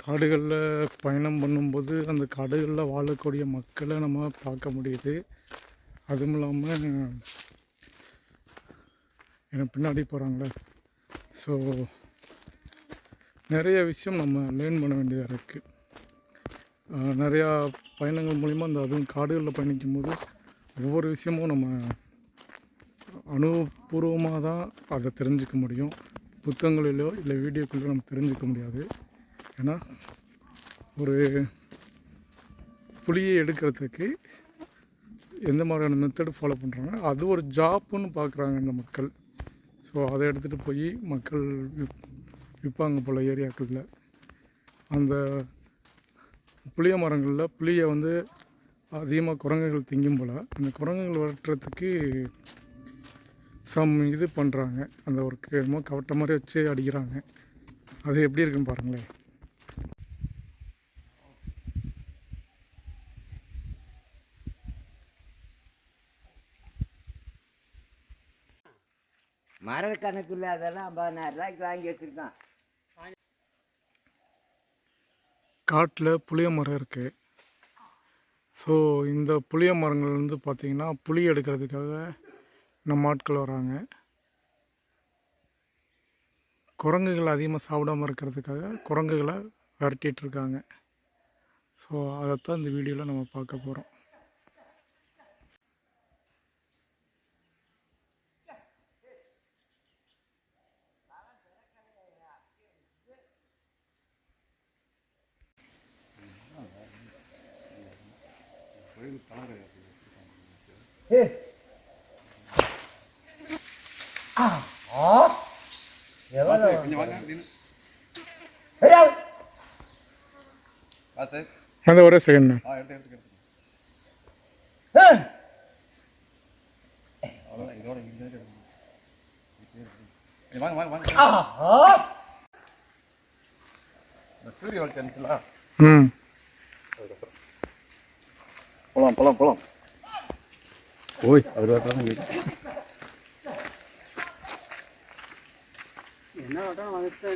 காடுகளில் பயணம் பண்ணும்போது அந்த காடுகளில் வாழக்கூடிய மக்களை நம்ம பார்க்க முடியுது. அதுவும் இல்லாமல் எனக்கு பின்னாடி போகிறாங்களே, ஸோ நிறைய விஷயம் நம்ம லேர்ன் பண்ண வேண்டியதாக இருக்குது. நிறையா பயணங்கள் மூலிமா அதுவும் காடுகளில் பயணிக்கும் போது ஒவ்வொரு விஷயமும் நம்ம அனுபவபூர்வமாக தான் அதை தெரிஞ்சுக்க முடியும். புத்தகங்களிலோ இல்லை வீடியோக்களிலோ நம்ம தெரிஞ்சுக்க முடியாது. ஏன்னா ஒரு புலியை எடுக்கிறதுக்கு எந்த மாதிரியான மெத்தடு ஃபாலோ பண்ணுறாங்க, அது ஒரு ஜாப்புன்னு பார்க்குறாங்க இந்த மக்கள். ஸோ அதை எடுத்துகிட்டு போய் மக்கள் விற்பாங்க போல் ஏரியாக்களில். அந்த புளிய மரங்களில் புளியை அதிகமாக குரங்குகள் திங்கும் போல் அந்த குரங்குகள் வளர்த்துறதுக்கு இது பண்ணுறாங்க. அந்த ஒரு கவட்டை மாதிரி வச்சு அடிக்கிறாங்க. அது எப்படி இருக்குன்னு பாருங்களேன். மர கணக்குள்ள அதெல்லாம் 50,000 ரூபாய்க்கு வாங்கி வச்சுருக்கான். காட்டில் புளிய மரம் இருக்குது. ஸோ இந்த புளிய மரங்கள் பார்த்திங்கன்னா புளி எடுக்கிறதுக்காக நம்ம ஆட்கள் வராங்க. குரங்குகள் அதிகமாக சாப்பிடாமல் இருக்கிறதுக்காக குரங்குகளை விரட்டிகிட்ருக்காங்க. ஸோ அதைத்தான் இந்த வீடியோவில் நம்ம பார்க்க போகிறோம். அந்த ஒரே செகண்ட் சூரிய வளர்ச்சி போலாம் ஓய் அவர் என்ன வட்டம் வந்துட்டு